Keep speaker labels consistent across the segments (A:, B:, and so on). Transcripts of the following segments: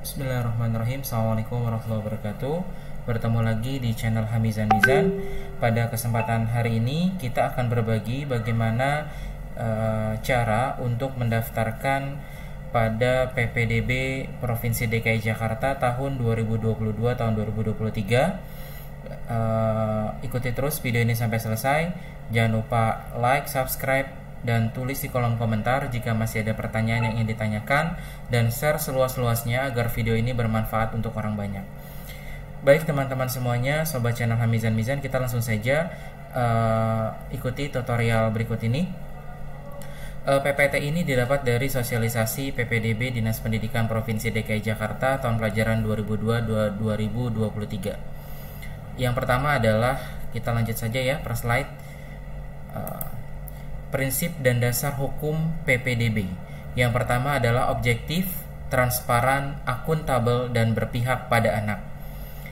A: Bismillahirrahmanirrahim. Assalamualaikum warahmatullahi wabarakatuh. Bertemu lagi di channel Hamizan Mizan. Pada kesempatan hari ini kita akan berbagi bagaimana cara untuk mendaftarkan pada PPDB Provinsi DKI Jakarta tahun 2022 tahun 2023. Ikuti terus video ini sampai selesai. Jangan lupa like, subscribe, dan tulis di kolom komentar jika masih ada pertanyaan yang ingin ditanyakan, dan share seluas-luasnya agar video ini bermanfaat untuk orang banyak. Baik teman-teman semuanya, sobat channel Hamizan Mizan, kita langsung saja ikuti tutorial berikut ini. PPT ini didapat dari sosialisasi PPDB Dinas Pendidikan Provinsi DKI Jakarta tahun pelajaran 2022-2023. Yang pertama adalah, kita lanjut saja ya per slide. Prinsip dan dasar hukum PPDB. Yang pertama adalah objektif, transparan, akuntabel, dan berpihak pada anak.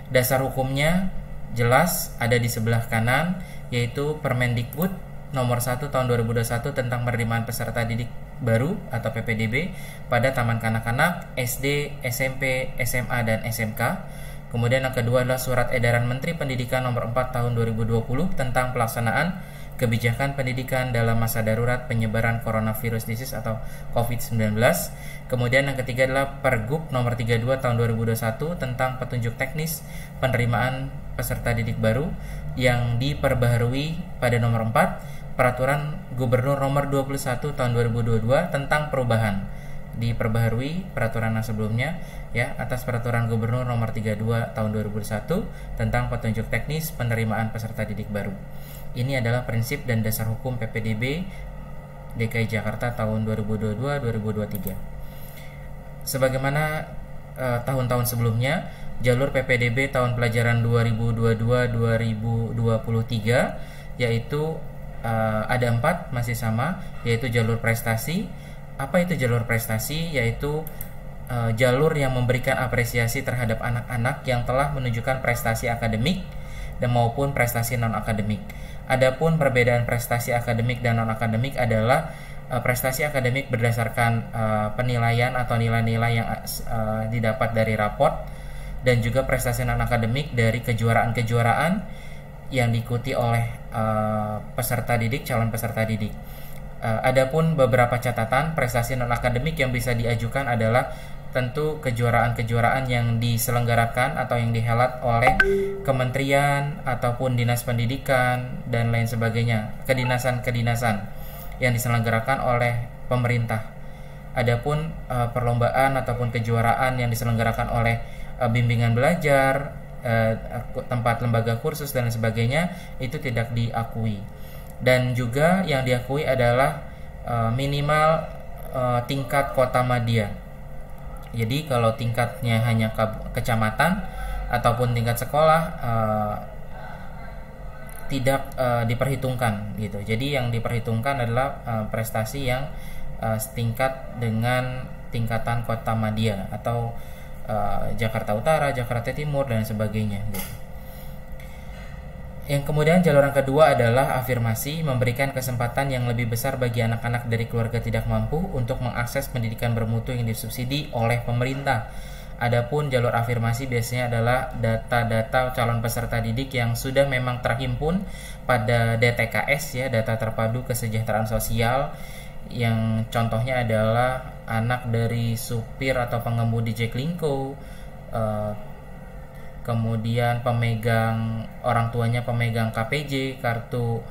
A: Dasar hukumnya jelas ada di sebelah kanan, yaitu Permendikbud nomor 1 tahun 2021 tentang penerimaan peserta didik baru atau PPDB pada taman kanak-kanak, SD, SMP, SMA, dan SMK. Kemudian yang kedua adalah Surat Edaran Menteri Pendidikan nomor 4 tahun 2020 tentang pelaksanaan kebijakan pendidikan dalam masa darurat penyebaran coronavirus disease atau COVID-19. Kemudian yang ketiga adalah Pergub nomor 32 tahun 2021 tentang petunjuk teknis penerimaan peserta didik baru yang diperbaharui pada nomor 4 Peraturan Gubernur nomor 21 tahun 2022 tentang perubahan, diperbaharui peraturan yang sebelumnya ya atas Peraturan Gubernur nomor 32 tahun 2001 tentang petunjuk teknis penerimaan peserta didik baru. Ini adalah prinsip dan dasar hukum PPDB DKI Jakarta tahun 2022-2023. Sebagaimana tahun-tahun sebelumnya, jalur PPDB tahun pelajaran 2022-2023 yaitu ada 4, masih sama, yaitu jalur prestasi. Apa itu jalur prestasi? Yaitu jalur yang memberikan apresiasi terhadap anak-anak yang telah menunjukkan prestasi akademik dan maupun prestasi non-akademik. Adapun perbedaan prestasi akademik dan non-akademik adalah prestasi akademik berdasarkan penilaian atau nilai-nilai yang didapat dari raport, dan juga prestasi non-akademik dari kejuaraan-kejuaraan yang diikuti oleh peserta didik, calon peserta didik. Adapun beberapa catatan prestasi non-akademik yang bisa diajukan adalah tentu kejuaraan-kejuaraan yang diselenggarakan atau yang dihelat oleh kementerian ataupun dinas pendidikan dan lain sebagainya, kedinasan-kedinasan yang diselenggarakan oleh pemerintah. Adapun perlombaan ataupun kejuaraan yang diselenggarakan oleh bimbingan belajar, tempat lembaga kursus dan sebagainya, itu tidak diakui. Dan juga yang diakui adalah minimal tingkat kota madya. Jadi kalau tingkatnya hanya kecamatan ataupun tingkat sekolah tidak diperhitungkan gitu. Jadi yang diperhitungkan adalah prestasi yang setingkat dengan tingkatan kota madya atau Jakarta Utara, Jakarta Timur dan sebagainya gitu. Yang kemudian jalur yang kedua adalah afirmasi, memberikan kesempatan yang lebih besar bagi anak-anak dari keluarga tidak mampu untuk mengakses pendidikan bermutu yang disubsidi oleh pemerintah. Adapun jalur afirmasi biasanya adalah data-data calon peserta didik yang sudah memang terhimpun pada DTKS ya, data terpadu kesejahteraan sosial, yang contohnya adalah anak dari supir atau pengemudi Jaklingko, kemudian pemegang, orang tuanya pemegang KPJ, kartu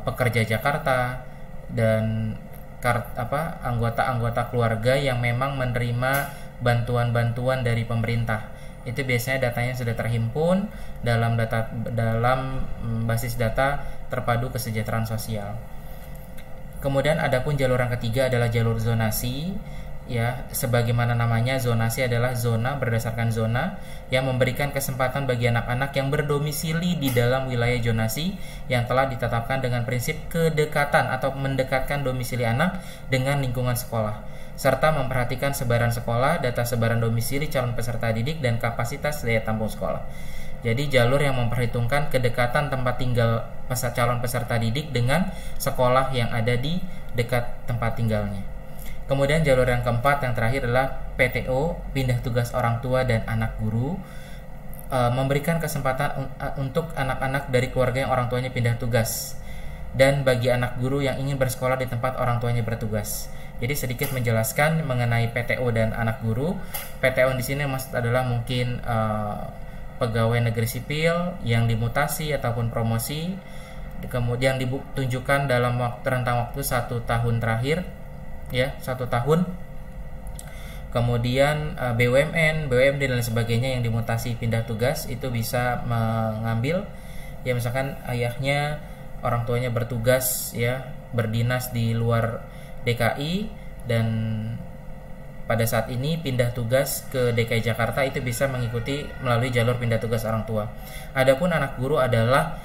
A: pekerja Jakarta, dan anggota-anggota keluarga yang memang menerima bantuan-bantuan dari pemerintah. Itu biasanya datanya sudah terhimpun dalam basis data terpadu kesejahteraan sosial. Kemudian adapun jalur yang ketiga adalah jalur zonasi. Ya, sebagaimana namanya, zonasi adalah zona berdasarkan zona yang memberikan kesempatan bagi anak-anak yang berdomisili di dalam wilayah zonasi yang telah ditetapkan dengan prinsip kedekatan atau mendekatkan domisili anak dengan lingkungan sekolah, serta memperhatikan sebaran sekolah, data sebaran domisili calon peserta didik, dan kapasitas daya tampung sekolah. Jadi jalur yang memperhitungkan kedekatan tempat tinggal calon peserta didik dengan sekolah yang ada di dekat tempat tinggalnya. Kemudian jalur yang keempat, yang terakhir adalah PTO, pindah tugas orang tua dan anak guru, memberikan kesempatan untuk anak-anak dari keluarga yang orang tuanya pindah tugas, dan bagi anak guru yang ingin bersekolah di tempat orang tuanya bertugas. Jadi sedikit menjelaskan mengenai PTO dan anak guru. PTO di sini maksud adalah mungkin pegawai negeri sipil yang dimutasi ataupun promosi, kemudian ditunjukkan dalam rentang waktu 1 tahun terakhir, ya 1 tahun. Kemudian BUMN, BUMD dan sebagainya yang dimutasi pindah tugas itu bisa mengambil, ya misalkan ayahnya, orang tuanya bertugas, ya berdinas di luar DKI, dan pada saat ini pindah tugas ke DKI Jakarta, itu bisa mengikuti melalui jalur pindah tugas orang tua. Adapun anak guru adalah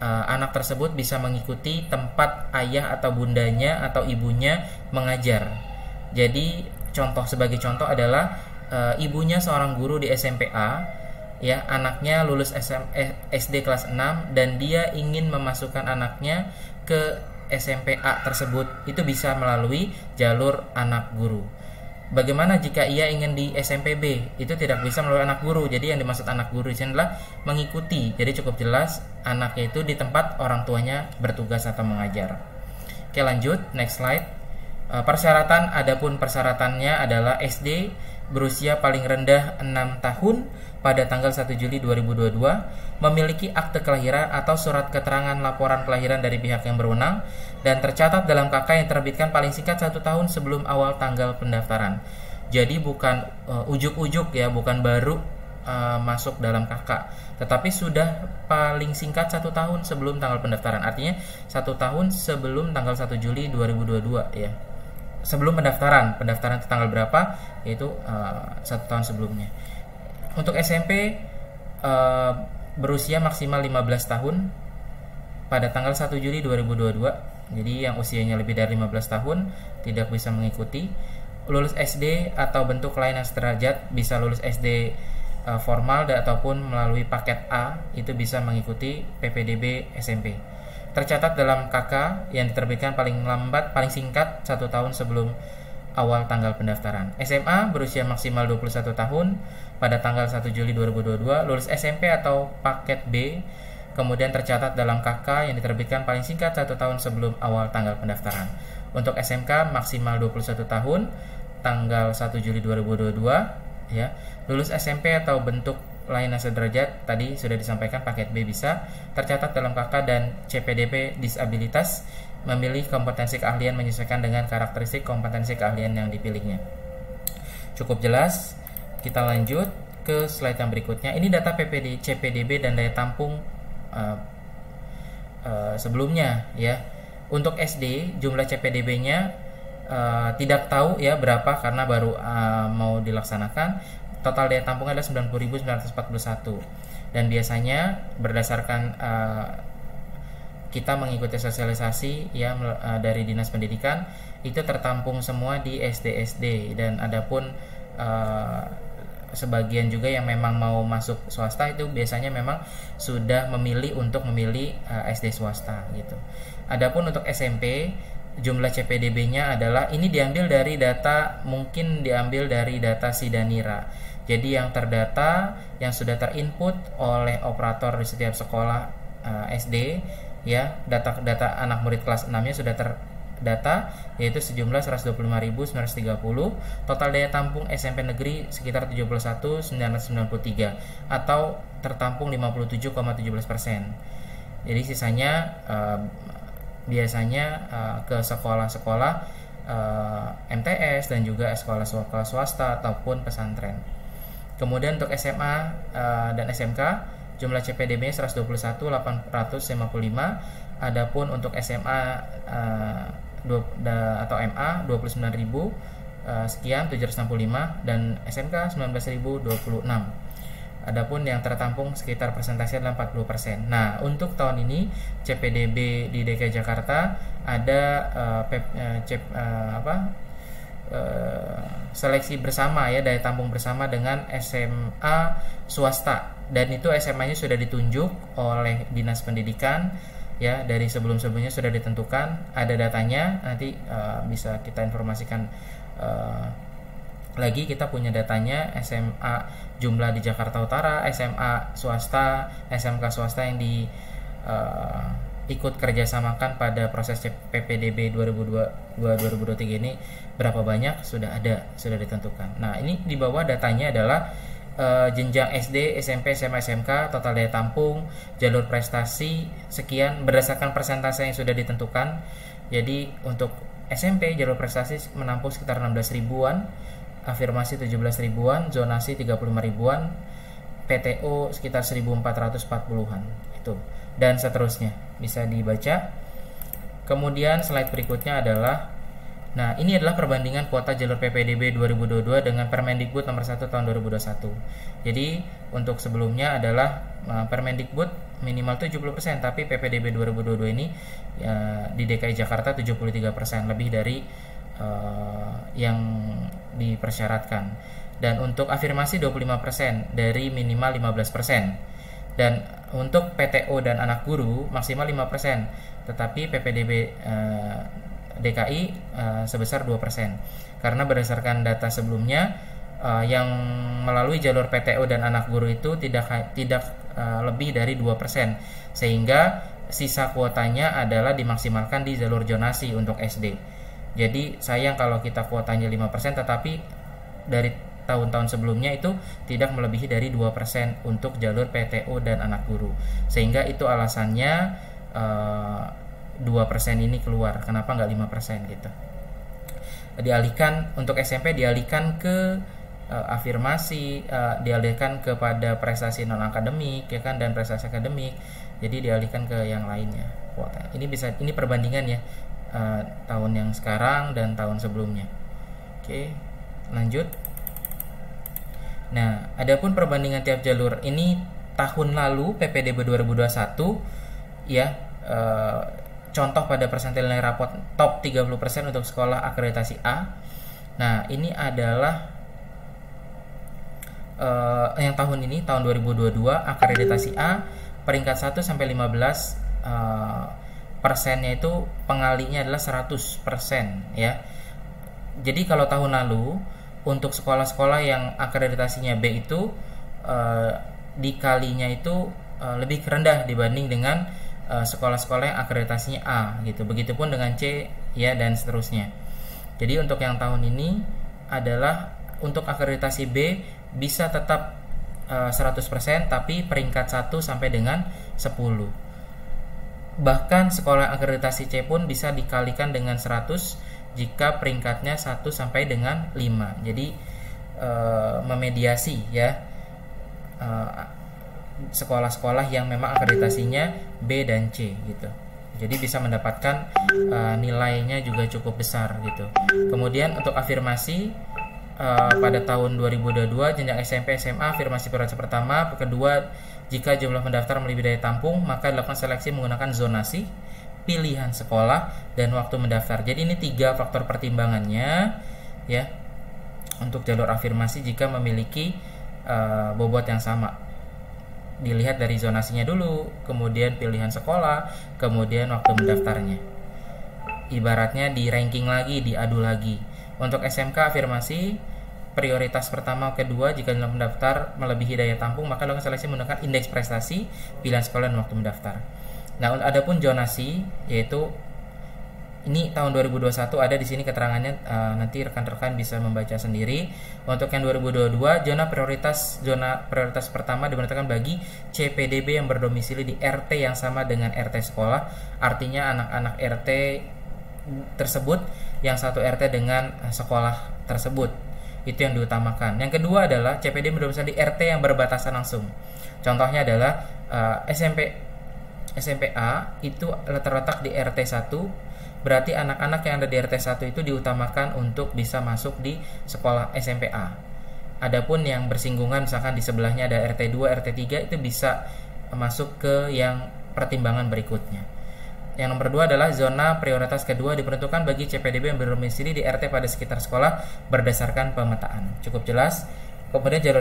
A: anak tersebut bisa mengikuti tempat ayah atau bundanya atau ibunya mengajar. Jadi sebagai contoh adalah ibunya seorang guru di SMPA, ya anaknya lulus SD kelas 6 dan dia ingin memasukkan anaknya ke SMPA tersebut, itu bisa melalui jalur anak guru. Bagaimana jika ia ingin di SMPB? Itu tidak bisa melalui anak guru. Jadi yang dimaksud anak guru di sini adalah mengikuti. Jadi cukup jelas anaknya itu di tempat orang tuanya bertugas atau mengajar. Oke, lanjut, next slide. Persyaratan, adapun persyaratannya adalah SD berusia paling rendah 6 tahun pada tanggal 1 Juli 2022, memiliki akte kelahiran atau surat keterangan laporan kelahiran dari pihak yang berwenang, dan tercatat dalam KK yang terbitkan paling singkat 1 tahun sebelum awal tanggal pendaftaran. Jadi bukan ujuk-ujuk, ya, bukan baru masuk dalam KK, tetapi sudah paling singkat 1 tahun sebelum tanggal pendaftaran. Artinya 1 tahun sebelum tanggal 1 Juli 2022, ya. Sebelum pendaftaran itu tanggal berapa, yaitu 1 tahun sebelumnya. Untuk SMP berusia maksimal 15 tahun pada tanggal 1 Juli 2022. Jadi yang usianya lebih dari 15 tahun tidak bisa mengikuti. Lulus SD atau bentuk lain yang sederajat, bisa lulus SD formal ataupun melalui paket A, itu bisa mengikuti PPDB SMP. Tercatat dalam KK yang diterbitkan paling singkat 1 tahun sebelum awal tanggal pendaftaran. SMA berusia maksimal 21 tahun pada tanggal 1 Juli 2022, lulus SMP atau paket B, kemudian tercatat dalam KK yang diterbitkan paling singkat 1 tahun sebelum awal tanggal pendaftaran. Untuk SMK maksimal 21 tahun, tanggal 1 Juli 2022, ya. Lulus SMP atau bentuk lain yang sederajat, tadi sudah disampaikan paket B bisa, tercatat dalam KK dan CPDB disabilitas, memilih kompetensi keahlian menyesuaikan dengan karakteristik kompetensi keahlian yang dipilihnya. Cukup jelas. Kita lanjut ke slide yang berikutnya. Ini data CPDB dan daya tampung sebelumnya, ya. Untuk SD jumlah CPDB-nya tidak tahu, ya, berapa karena baru mau dilaksanakan. Total daya tampungnya adalah 90.941, dan biasanya berdasarkan kita mengikuti sosialisasi, ya, dari Dinas Pendidikan, itu tertampung semua di SD, dan adapun sebagian juga yang memang mau masuk swasta itu biasanya memang sudah memilih SD swasta gitu. Adapun untuk SMP jumlah CPDB-nya adalah, ini diambil dari data Sidanira. Jadi yang terdata, yang sudah terinput oleh operator di setiap sekolah SD, ya, data anak murid kelas 6-nya sudah terdata, yaitu sejumlah 125.930. Total daya tampung SMP negeri sekitar 71.993 atau tertampung 57,17%. Jadi sisanya biasanya ke sekolah-sekolah MTS dan juga sekolah-sekolah swasta ataupun pesantren. Kemudian untuk SMA dan SMK jumlah CPDB-nya 121.855. Adapun untuk SMA atau MA 29.000 sekian 765, dan SMK 19.026. Adapun yang tertampung sekitar persentase adalah 40%. Nah, untuk tahun ini CPDB di DKI Jakarta ada seleksi bersama, ya, daya tampung bersama dengan SMA swasta, dan itu SMA-nya sudah ditunjuk oleh Dinas Pendidikan, ya, dari sebelum-sebelumnya sudah ditentukan, ada datanya, nanti bisa kita informasikan lagi. Kita punya datanya SMA jumlah di Jakarta Utara, SMA swasta, SMK swasta yang ikut kerjasamakan pada proses PPDB 2022-2023 ini berapa banyak, sudah ditentukan. Nah, ini di bawah datanya adalah jenjang SD, SMP, SMA, SMK, total daya tampung, jalur prestasi sekian berdasarkan persentase yang sudah ditentukan. Jadi untuk SMP jalur prestasi menampung sekitar 16 ribuan, afirmasi 17 ribuan, zonasi 35 ribuan, PTO sekitar 1440-an itu, dan seterusnya bisa dibaca. Kemudian slide berikutnya adalah, nah ini adalah perbandingan kuota jalur PPDB 2022 dengan Permendikbud nomor 1 tahun 2021. Jadi untuk sebelumnya adalah Permendikbud minimal 70%, tapi PPDB 2022 ini di DKI Jakarta 73%, lebih dari yang dipersyaratkan. Dan untuk afirmasi 25% dari minimal 15%. Dan untuk PTO dan anak guru maksimal 5%, tetapi PPDB DKI sebesar 2%. Karena berdasarkan data sebelumnya yang melalui jalur PTO dan anak guru itu tidak lebih dari 2%, sehingga sisa kuotanya adalah dimaksimalkan di jalur zonasi untuk SD. Jadi sayang kalau kita kuotanya 5%, tetapi dari tahun-tahun sebelumnya itu tidak melebihi dari 2% untuk jalur PTO dan anak guru, sehingga itu alasannya 2% ini keluar. Kenapa nggak 5% gitu? Dialihkan untuk SMP, dialihkan ke afirmasi, dialihkan kepada prestasi non akademik, ya kan, dan prestasi akademik. Jadi dialihkan ke yang lainnya kuota. Ini perbandingan ya, tahun yang sekarang dan tahun sebelumnya. Oke, lanjut. Nah, adapun perbandingan tiap jalur ini tahun lalu PPDB 2021 ya, contoh pada persentil nilai rapot top 30% untuk sekolah akreditasi A. Nah, ini adalah yang tahun ini, tahun 2022, akreditasi A peringkat 1 sampai 15 persennya itu pengalinya adalah 100% ya. Jadi kalau tahun lalu untuk sekolah-sekolah yang akreditasinya B itu dikalinya itu lebih rendah dibanding dengan sekolah-sekolah yang akreditasinya A gitu. Begitupun dengan C ya, dan seterusnya. Jadi untuk yang tahun ini adalah untuk akreditasi B bisa tetap 100%, tapi peringkat 1 sampai dengan 10. Bahkan sekolah akreditasi C pun bisa dikalikan dengan 100 jika peringkatnya 1 sampai dengan 5. Jadi memediasi ya sekolah-sekolah yang memang akreditasinya B dan C gitu. Jadi bisa mendapatkan nilainya juga cukup besar gitu. Kemudian untuk afirmasi pada tahun 2022 jenjang SMP SMA afirmasi prioritas pertama, kedua, jika jumlah pendaftar melebihi daya tampung maka dilakukan seleksi menggunakan zonasi, pilihan sekolah, dan waktu mendaftar. Jadi ini 3 faktor pertimbangannya ya untuk jalur afirmasi jika memiliki bobot yang sama. Dilihat dari zonasinya dulu, kemudian pilihan sekolah, kemudian waktu mendaftarnya. Ibaratnya di ranking lagi, diadu lagi. Untuk SMK afirmasi prioritas pertama kedua jika jumlah pendaftar melebihi daya tampung maka dilakukan seleksi menggunakan indeks prestasi, pilihan sekolah, dan waktu mendaftar. Nah, adapun zonasi yaitu ini tahun 2021 ada di sini keterangannya, nanti rekan-rekan bisa membaca sendiri. Untuk yang 2022 zona prioritas pertama diberlakukan bagi CPDB yang berdomisili di RT yang sama dengan RT sekolah. Artinya anak-anak RT tersebut yang satu RT dengan sekolah tersebut. Itu yang diutamakan. Yang kedua adalah CPD berdomisili di RT yang berbatasan langsung. Contohnya adalah SMPA itu terletak di RT 1, berarti anak-anak yang ada di RT 1 itu diutamakan untuk bisa masuk di sekolah SMPA. Adapun yang bersinggungan misalkan di sebelahnya ada RT 2, RT 3 itu bisa masuk ke yang pertimbangan berikutnya. Yang nomor 2 adalah zona prioritas kedua diperuntukkan bagi CPDB yang berdomisili di RT pada sekitar sekolah berdasarkan pemetaan. Cukup jelas. Kemudian jalur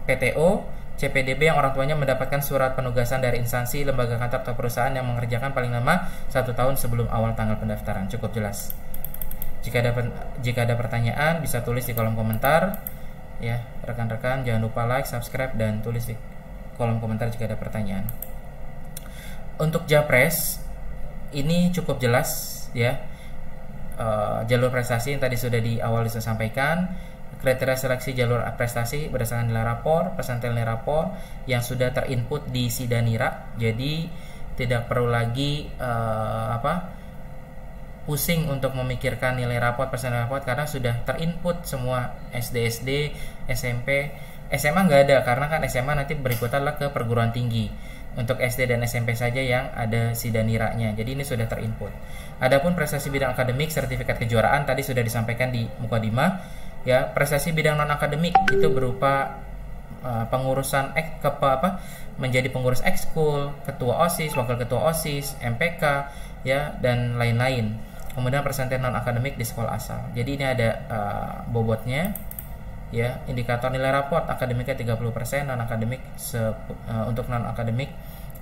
A: PTO CPDB yang orang tuanya mendapatkan surat penugasan dari instansi, lembaga kantor atau perusahaan yang mengerjakan paling lama 1 tahun sebelum awal tanggal pendaftaran. Cukup jelas. Jika ada pertanyaan bisa tulis di kolom komentar ya. Rekan-rekan jangan lupa like, subscribe, dan tulis di kolom komentar jika ada pertanyaan. Untuk Japres ini cukup jelas ya. Jalur prestasi yang tadi sudah di awal saya sampaikan. Kriteria seleksi jalur prestasi berdasarkan nilai rapor, persentase nilai rapor yang sudah terinput di Sidanira. Jadi tidak perlu lagi pusing untuk memikirkan nilai rapor, persentase rapor karena sudah terinput semua SD, SMP, SMA nggak ada karena kan SMA nanti berikutnya adalah ke perguruan tinggi. Untuk SD dan SMP saja yang ada Sidaniranya. Jadi ini sudah terinput. Adapun prestasi bidang akademik, sertifikat kejuaraan tadi sudah disampaikan di Mukadimah. Ya, prestasi bidang non akademik itu berupa pengurusan menjadi pengurus ekskul, ketua OSIS, wakil ketua OSIS, MPK ya, dan lain-lain. Kemudian persentase non akademik di sekolah asal. Jadi ini ada bobotnya ya. Indikator nilai raport akademiknya 30%, non akademik untuk non akademik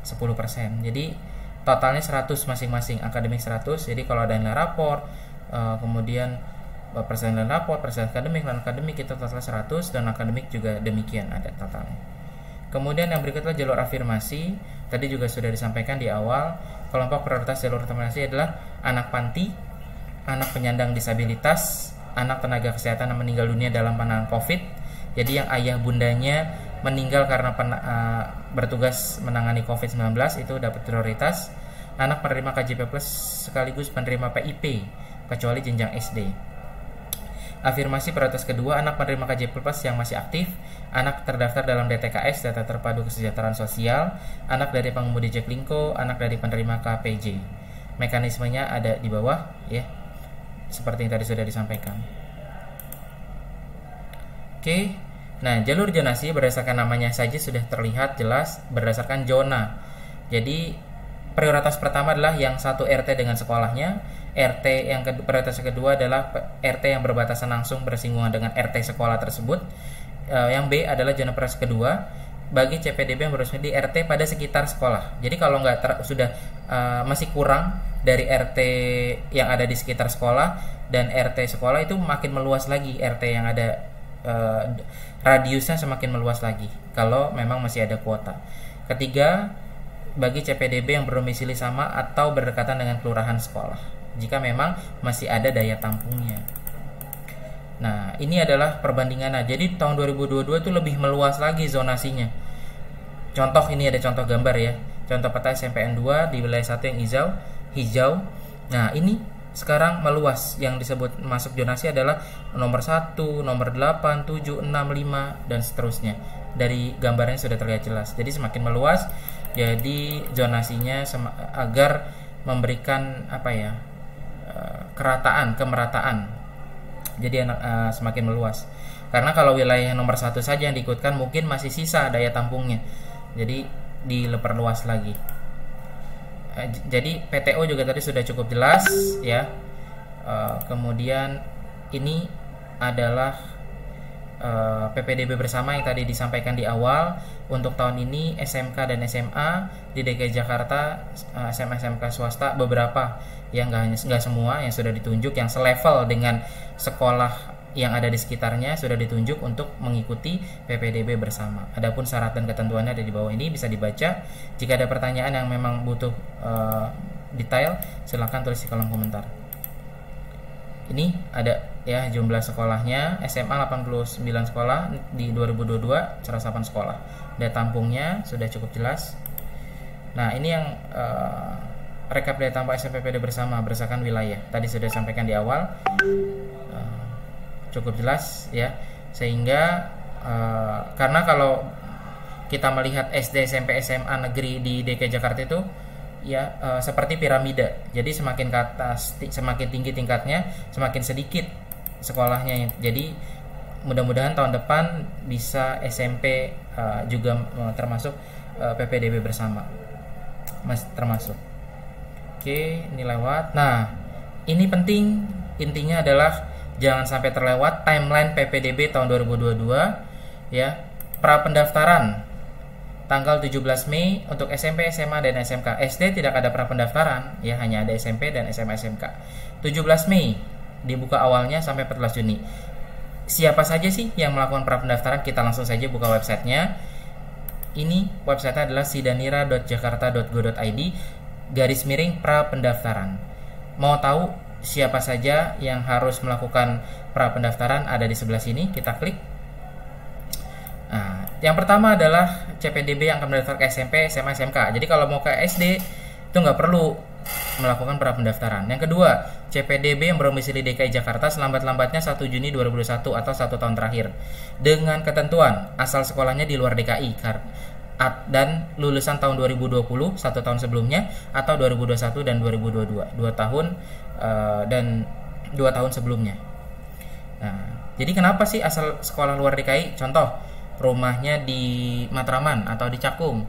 A: 10%. Jadi totalnya 100 masing-masing, akademik 100. Jadi kalau ada nilai raport kemudian persen nilai raport, persen akademik, non akademik itu total 100, dan akademik juga demikian ada totalnya. Kemudian yang berikutnya jalur afirmasi. Tadi juga sudah disampaikan di awal. Kelompok prioritas jalur afirmasi adalah anak panti, anak penyandang disabilitas, anak tenaga kesehatan yang meninggal dunia dalam penanganan COVID. Jadi yang ayah bundanya meninggal karena bertugas menangani COVID-19 itu dapat prioritas. Anak penerima KJP Plus sekaligus penerima PIP kecuali jenjang SD. Afirmasi prioritas kedua, anak penerima KJP Plus yang masih aktif, anak terdaftar dalam DTKS Data Terpadu Kesejahteraan Sosial, anak dari pengemudi Jaklingko, anak dari penerima KPJ. Mekanismenya ada di bawah ya, seperti yang tadi sudah disampaikan. Oke, nah jalur zonasi berdasarkan namanya saja sudah terlihat jelas berdasarkan zona. Jadi prioritas pertama adalah yang satu RT dengan sekolahnya. RT yang prioritas kedua adalah RT yang berbatasan langsung bersinggungan dengan RT sekolah tersebut. Yang B adalah zona prioritas kedua bagi CPDB yang berdomisili di RT pada sekitar sekolah. Jadi kalau masih kurang dari RT yang ada di sekitar sekolah dan RT sekolah itu makin meluas lagi, RT yang ada radiusnya semakin meluas lagi kalau memang masih ada kuota. Ketiga, bagi CPDB yang berdomisili sama atau berdekatan dengan kelurahan sekolah jika memang masih ada daya tampungnya. Nah, ini adalah perbandingan. Jadi tahun 2022 itu lebih meluas lagi zonasinya. Contoh ini ada contoh gambar ya. Contoh peta SMPN 2 di wilayah 1 yang hijau. Nah, ini sekarang meluas. Yang disebut masuk zonasi adalah nomor 1, nomor 8, 7, 6, 5 dan seterusnya. Dari gambarnya sudah terlihat jelas. Jadi semakin meluas. Jadi zonasinya agar memberikan kemerataan. Jadi semakin meluas. Karena kalau wilayah nomor 1 saja yang diikutkan mungkin masih sisa daya tampungnya. Jadi diperluas lagi. Jadi PTO juga tadi sudah cukup jelas ya. Kemudian ini adalah PPDB bersama yang tadi disampaikan di awal. Untuk tahun ini SMK dan SMA di DKI Jakarta, SMK swasta beberapa yang nggak semua yang sudah ditunjuk, yang selevel dengan sekolah yang ada di sekitarnya sudah ditunjuk untuk mengikuti PPDB bersama. Adapun syarat dan ketentuannya ada di bawah ini, bisa dibaca. Jika ada pertanyaan yang memang butuh detail, silakan tulis di kolom komentar. Ini ada ya jumlah sekolahnya. SMA 89 sekolah di 2022, 108 sekolah. Daya tampungnya sudah cukup jelas. Nah, ini yang rekap daya tampung SMPPD bersama berdasarkan wilayah. Tadi sudah disampaikan di awal. Cukup jelas ya. Sehingga karena kalau kita melihat SD, SMP, SMA negeri di DKI Jakarta itu ya seperti piramida. Jadi semakin ke atas, semakin tinggi tingkatnya, semakin sedikit sekolahnya. Jadi mudah-mudahan tahun depan bisa SMP juga termasuk PPDB bersama, termasuk. Oke, ini lewat. Nah, ini penting. Intinya adalah jangan sampai terlewat timeline PPDB tahun 2022 ya. Pra pendaftaran tanggal 17 Mei untuk SMP, SMA, dan SMK. SD tidak ada prapendaftaran, ya hanya ada SMP dan SMA SMK. 17 Mei dibuka awalnya sampai 14 Juni. Siapa saja sih yang melakukan prapendaftaran? Kita langsung saja buka websitenya. Ini websitenya adalah sidanira.jakarta.go.id /prapendaftaran. Mau tahu siapa saja yang harus melakukan prapendaftaran? Ada di sebelah sini, kita klik. Nah, yang pertama adalah CPDB yang akan mendaftar ke SMP, SMA, SMK. Jadi kalau mau ke SD itu nggak perlu melakukan prapendaftaran. Yang kedua, CPDB yang berdomisili DKI Jakarta selambat-lambatnya 1 Juni 2021 atau 1 tahun terakhir dengan ketentuan asal sekolahnya di luar DKI dan lulusan tahun 2020 1 tahun sebelumnya atau 2021 dan 2022 2 tahun dan 2 tahun sebelumnya. Nah, jadi kenapa sih asal sekolah luar DKI? Contoh, rumahnya di Matraman atau di Cakung,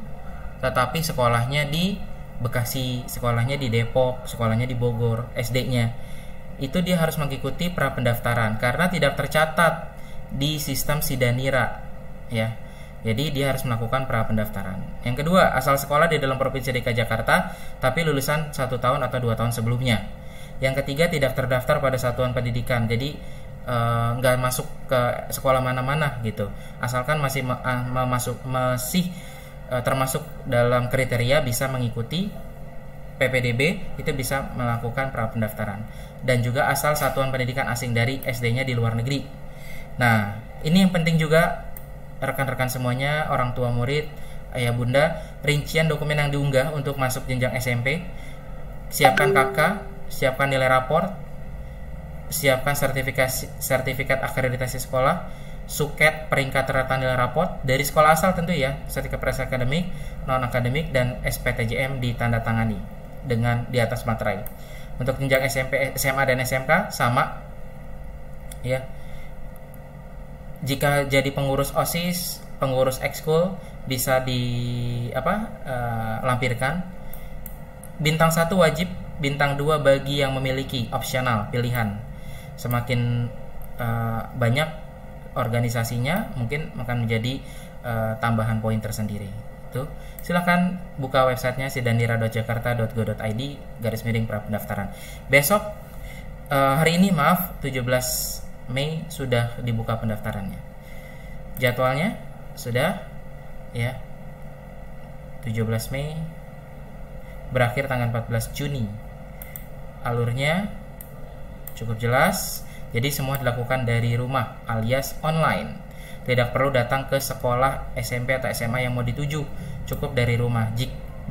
A: tetapi sekolahnya di Bekasi, sekolahnya di Depok, sekolahnya di Bogor, SD-nya. Itu dia harus mengikuti prapendaftaran karena tidak tercatat di sistem Sidanira, ya. Jadi dia harus melakukan prapendaftaran. Yang kedua, asal sekolah di dalam Provinsi DKI Jakarta tapi lulusan 1 tahun atau 2 tahun sebelumnya. Yang ketiga, tidak terdaftar pada satuan pendidikan. Jadi nggak masuk ke sekolah mana-mana gitu. Asalkan masih termasuk dalam kriteria bisa mengikuti PPDB, itu bisa melakukan prapendaftaran. Dan juga asal satuan pendidikan asing dari SD-nya di luar negeri. Nah, ini yang penting juga rekan-rekan semuanya, orang tua murid, ayah bunda, rincian dokumen yang diunggah untuk masuk jenjang SMP. Siapkan KK, siapkan nilai raport, siapkan sertifikat akreditasi sekolah, suket peringkat rata nilai raport dari sekolah asal tentu ya, sertifikat prestasi akademik, non akademik, dan SPTJM ditandatangani dengan di atas materai. Untuk jenjang SMP, SMA, dan SMK sama ya. Jika jadi pengurus OSIS, pengurus ekskul bisa lampirkan. Bintang 1 wajib, bintang 2 bagi yang memiliki, opsional pilihan. Semakin banyak organisasinya mungkin akan menjadi tambahan poin tersendiri. Itu silahkan buka websitenya sidanira.jakarta.go.id /prapendaftaran. Besok hari ini 17 Mei sudah dibuka pendaftarannya. Jadwalnya sudah ya, 17 Mei berakhir tanggal 14 Juni. Alurnya cukup jelas. Jadi semua dilakukan dari rumah alias online. Tidak perlu datang ke sekolah SMP atau SMA yang mau dituju, cukup dari rumah.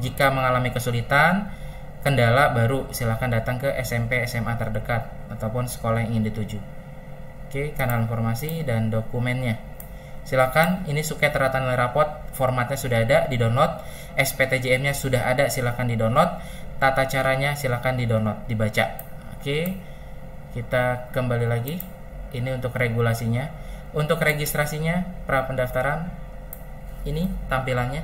A: Jika mengalami kesulitan, kendala, baru silahkan datang ke SMP SMA terdekat ataupun sekolah yang ingin dituju. Oke, kanal informasi dan dokumennya. Silakan, ini suket rata nilai raport, formatnya sudah ada, di-download. SPTJM-nya sudah ada, silakan di-download. Tata caranya silakan di-download, dibaca. Oke. Kita kembali lagi. Ini untuk regulasinya. Untuk registrasinya prapendaftaran, ini tampilannya.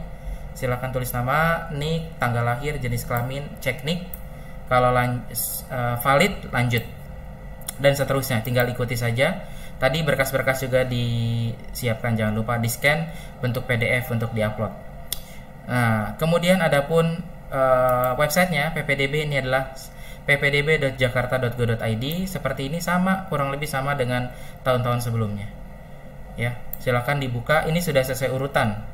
A: Silakan tulis nama, nik, tanggal lahir, jenis kelamin, cek nik. Kalau valid, lanjut, dan seterusnya. Tinggal ikuti saja. Tadi berkas-berkas juga disiapkan, jangan lupa di-scan bentuk PDF untuk di-upload. Nah, kemudian adapun websitenya PPDB ini adalah ppdb.jakarta.go.id. Seperti ini, sama, kurang lebih sama dengan tahun-tahun sebelumnya. Ya, silakan dibuka. Ini sudah sesuai urutan.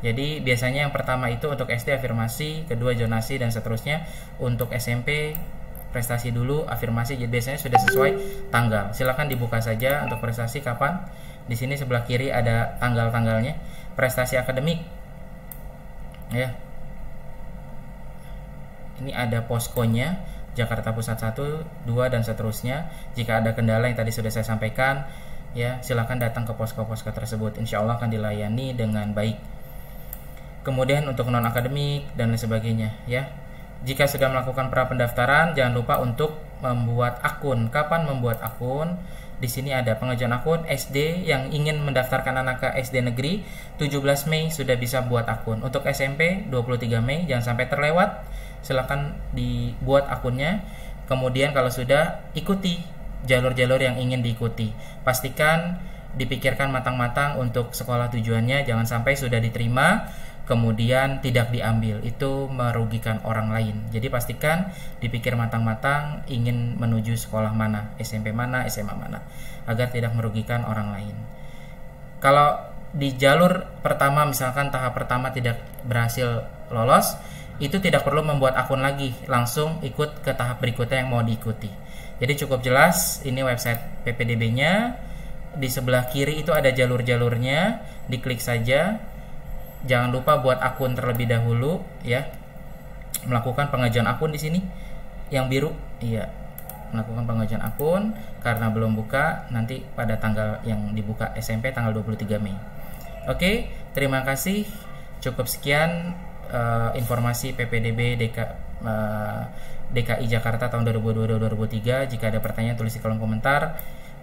A: Jadi biasanya yang pertama itu untuk SD afirmasi, kedua zonasi, dan seterusnya. Untuk SMP prestasi dulu, afirmasi. Jadi biasanya sudah sesuai tanggal. Silakan dibuka saja untuk prestasi kapan. Di sini sebelah kiri ada tanggal-tanggalnya. Prestasi akademik. Ya. Ini ada poskonya. Jakarta Pusat 1, 2, dan seterusnya. Jika ada kendala yang tadi sudah saya sampaikan, ya silakan datang ke posko-posko tersebut. Insya Allah akan dilayani dengan baik. Kemudian untuk non akademik dan lain sebagainya, ya. Jika sudah melakukan prapendaftaran, jangan lupa untuk membuat akun. Kapan membuat akun? Di sini ada pengajuan akun. SD yang ingin mendaftarkan anak ke SD negeri 17 Mei sudah bisa buat akun. Untuk SMP 23 Mei, jangan sampai terlewat. Silakan dibuat akunnya. Kemudian kalau sudah, ikuti jalur-jalur yang ingin diikuti. Pastikan dipikirkan matang-matang untuk sekolah tujuannya. Jangan sampai sudah diterima kemudian tidak diambil, itu merugikan orang lain. Jadi pastikan dipikir matang-matang ingin menuju sekolah mana, SMP mana, SMA mana, agar tidak merugikan orang lain. Kalau di jalur pertama misalkan tahap pertama tidak berhasil lolos, itu tidak perlu membuat akun lagi, langsung ikut ke tahap berikutnya yang mau diikuti. Jadi cukup jelas, ini website PPDB-nya. Di sebelah kiri itu ada jalur-jalurnya, diklik saja. Jangan lupa buat akun terlebih dahulu ya. Melakukan pengajuan akun di sini yang biru, iya. Melakukan pengajuan akun karena belum buka, nanti pada tanggal yang dibuka SMP tanggal 23 Mei. Oke, terima kasih. Cukup sekian informasi PPDB DKI Jakarta tahun 2022-2023. Jika ada pertanyaan tulis di kolom komentar.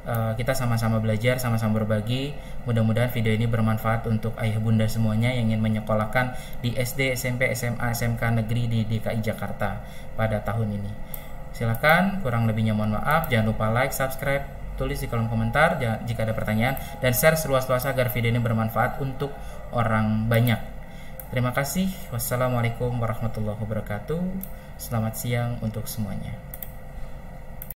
A: Kita sama-sama belajar, sama-sama berbagi. Mudah-mudahan video ini bermanfaat untuk ayah bunda semuanya yang ingin menyekolahkan di SD, SMP, SMA, SMK negeri di DKI Jakarta pada tahun ini. Silakan, kurang lebihnya mohon maaf. Jangan lupa like, subscribe, tulis di kolom komentar jika ada pertanyaan, dan share seluas-luasnya agar video ini bermanfaat untuk orang banyak. Terima kasih. Wassalamualaikum warahmatullahi wabarakatuh. Selamat siang untuk semuanya.